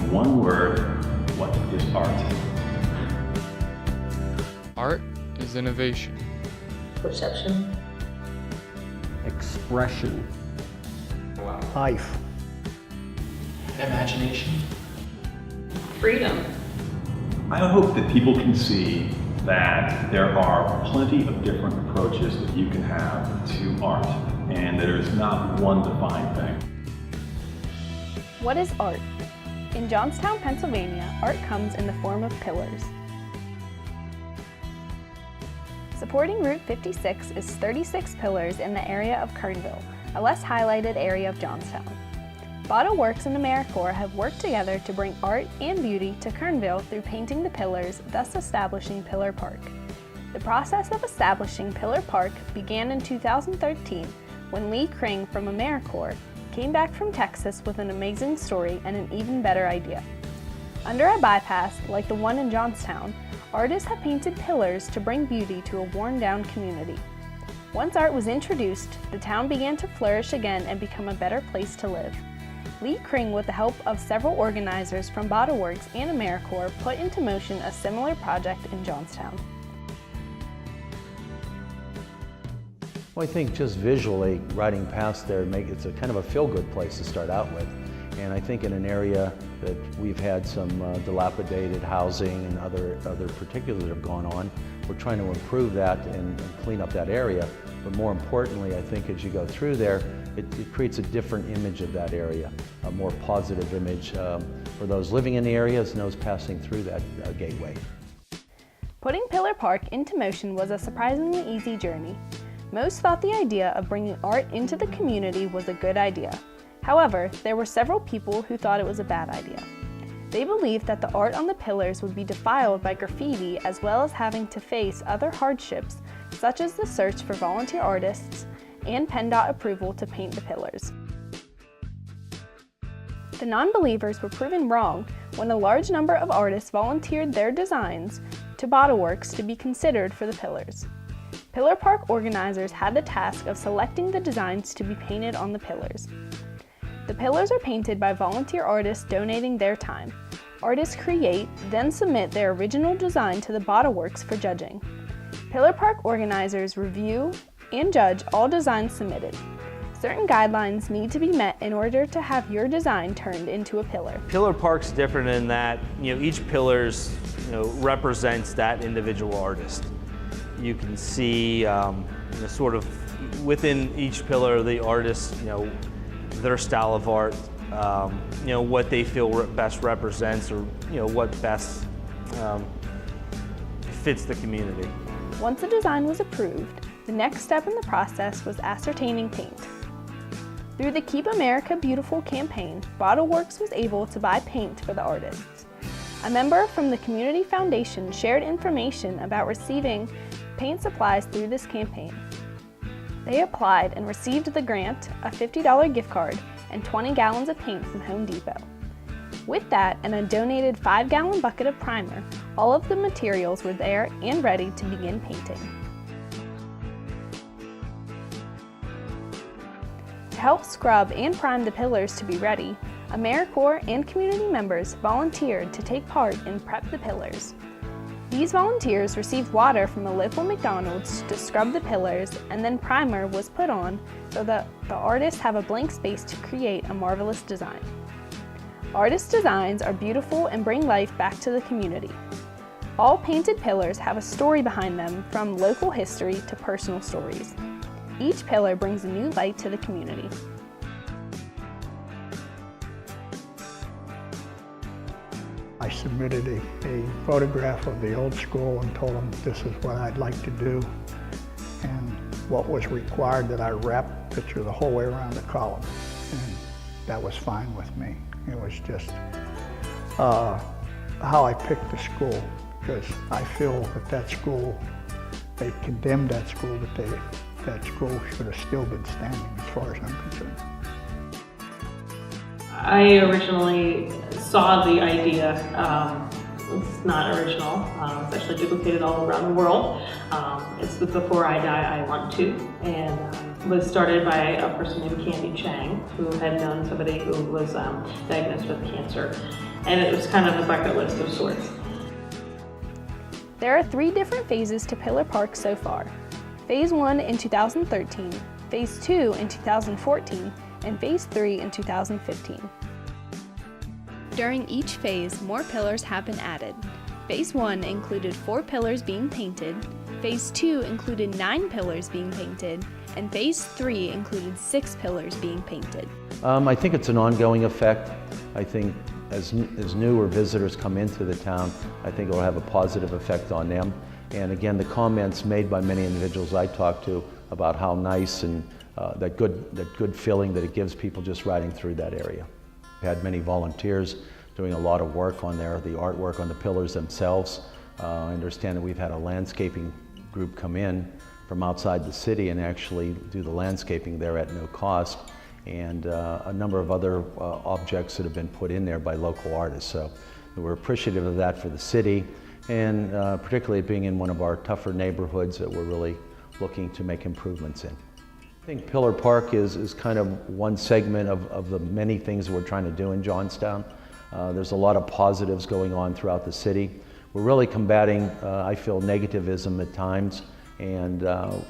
in one word, what is art? Art is innovation. Perception. Expression. Wow. Life. Imagination. Freedom. I hope that people can see that there are plenty of different approaches that you can have to art, and there's not one defined thing. What is art? In Johnstown, Pennsylvania, art comes in the form of pillars. Supporting Route 56 is 36 pillars in the area of Kernville, a less highlighted area of Johnstown. Bottle Works and AmeriCorps have worked together to bring art and beauty to Kernville through painting the pillars, thus establishing Pillar Park. The process of establishing Pillar Park began in 2013 when Lee Kring from AmeriCorps came back from Texas with an amazing story and an even better idea. Under a bypass like the one in Johnstown, artists have painted pillars to bring beauty to a worn-down community. Once art was introduced, the town began to flourish again and become a better place to live. Lee Kring, with the help of several organizers from Bottle Works and AmeriCorps, put into motion a similar project in Johnstown. Well, I think just visually riding past there, it's a kind of a feel-good place to start out with. And I think in an area that we've had some dilapidated housing and other particulars that have gone on, we're trying to improve that and clean up that area. But more importantly, I think as you go through there, it creates a different image of that area, a more positive image for those living in the areas and those passing through that gateway. Putting Pillar Park into motion was a surprisingly easy journey. Most thought the idea of bringing art into the community was a good idea. However, there were several people who thought it was a bad idea. They believed that the art on the pillars would be defiled by graffiti as well as having to face other hardships such as the search for volunteer artists and PennDOT approval to paint the pillars. The non-believers were proven wrong when a large number of artists volunteered their designs to Bottle Works to be considered for the pillars. Pillar Park organizers had the task of selecting the designs to be painted on the pillars. The pillars are painted by volunteer artists donating their time. Artists create, then submit their original design to the Bottle Works for judging. Pillar Park organizers review and judge all designs submitted. Certain guidelines need to be met in order to have your design turned into a pillar. Pillar Park's different in that each pillars represents that individual artist. You can see sort of within each pillar the artist, their style of art, what they feel best represents or what best fits the community. Once a design was approved, the next step in the process was ascertaining paint. Through the Keep America Beautiful campaign, Bottle Works was able to buy paint for the artists. A member from the Community Foundation shared information about receiving paint supplies through this campaign. They applied and received the grant, a $50 gift card, and 20 gallons of paint from Home Depot. With that and a donated 5-gallon bucket of primer, all of the materials were there and ready to begin painting. To help scrub and prime the pillars to be ready, AmeriCorps and community members volunteered to take part and prep the pillars. These volunteers received water from a local McDonald's to scrub the pillars, and then primer was put on so that the artists have a blank space to create a marvelous design. Artists' designs are beautiful and bring life back to the community. All painted pillars have a story behind them, from local history to personal stories. Each pillar brings a new light to the community. I submitted a photograph of the old school and told them this is what I'd like to do, and what was required that I wrap the picture the whole way around the column, and that was fine with me. It was just how I picked the school, because I feel that school, they condemned that school, but that school should have still been standing as far as I'm concerned. I originally saw the idea, it's not original, it's actually duplicated all around the world. It's the Before I Die, I Want To, and was started by a person named Candy Chang, who had known somebody who was diagnosed with cancer. and it was kind of a bucket list of sorts. There are 3 different phases to Pillar Park so far. Phase 1 in 2013, Phase 2 in 2014, and Phase 3 in 2015. During each phase, more pillars have been added. Phase 1 included 4 pillars being painted, Phase 2 included 9 pillars being painted, and Phase 3 included 6 pillars being painted. I think it's an ongoing effect. I think as newer visitors come into the town, I think it will have a positive effect on them. And again, the comments made by many individuals I talked to about how nice and that good feeling that it gives people just riding through that area. We had many volunteers doing a lot of work on there, the artwork on the pillars themselves. I understand that we've had a landscaping group come in from outside the city and actually do the landscaping there at no cost, and a number of other objects that have been put in there by local artists. So we're appreciative of that for the city, and particularly being in one of our tougher neighborhoods that we're really looking to make improvements in. I think Pillar Park is kind of one segment of the many things that we're trying to do in Johnstown. There's a lot of positives going on throughout the city. We're really combating, I feel, negativism at times, and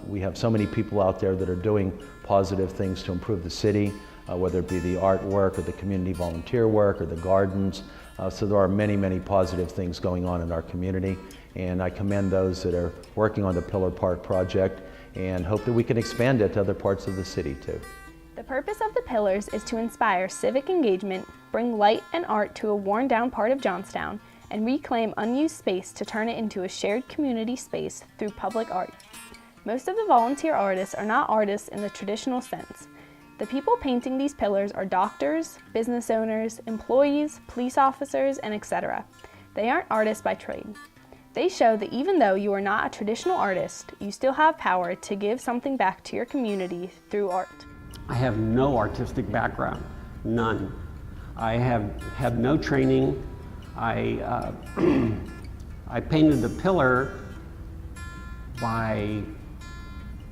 we have so many people out there that are doing positive things to improve the city, whether it be the artwork or the community volunteer work or the gardens. So there are many, many positive things going on in our community, and I commend those that are working on the Pillar Park project and hope that we can expand it to other parts of the city too. The purpose of the pillars is to inspire civic engagement, bring light and art to a worn-down part of Johnstown, and reclaim unused space to turn it into a shared community space through public art. Most of the volunteer artists are not artists in the traditional sense. The people painting these pillars are doctors, business owners, employees, police officers, and etc. They aren't artists by trade. They show that even though you are not a traditional artist, you still have power to give something back to your community through art. I have no artistic background, none. I have had no training. I painted the pillar by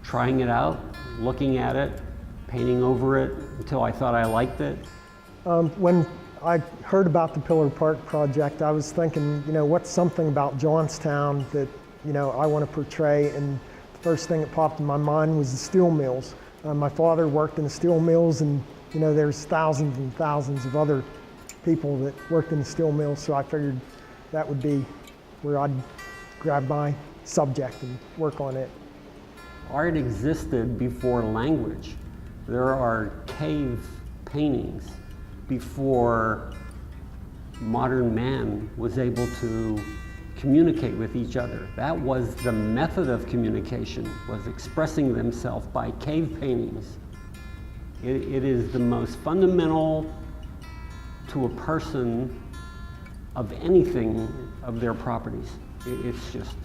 trying it out, looking at it, painting over it until I thought I liked it. When I heard about the Pillar Park project, I was thinking, what's something about Johnstown that, I want to portray, and the first thing that popped in my mind was the steel mills. My father worked in the steel mills, and there's thousands and thousands of other people that worked in the steel mills, so I figured that would be where I'd grab my subject and work on it. Art existed before language. There are cave paintings before modern man was able to communicate with each other. That was the method of communication, was expressing themselves by cave paintings. It is the most fundamental to a person of anything of their properties. It's just,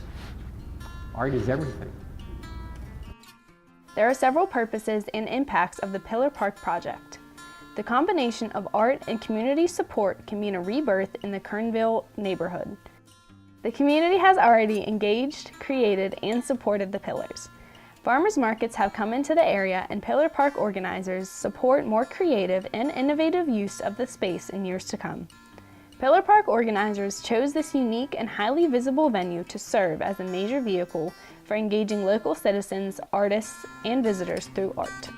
art is everything. There are several purposes and impacts of the Pillar Park project. The combination of art and community support can mean a rebirth in the Kernville neighborhood. The community has already engaged, created, and supported the pillars. Farmers markets have come into the area, and Pillar Park organizers support more creative and innovative use of the space in years to come. Pillar Park organizers chose this unique and highly visible venue to serve as a major vehicle for engaging local citizens, artists, and visitors through art.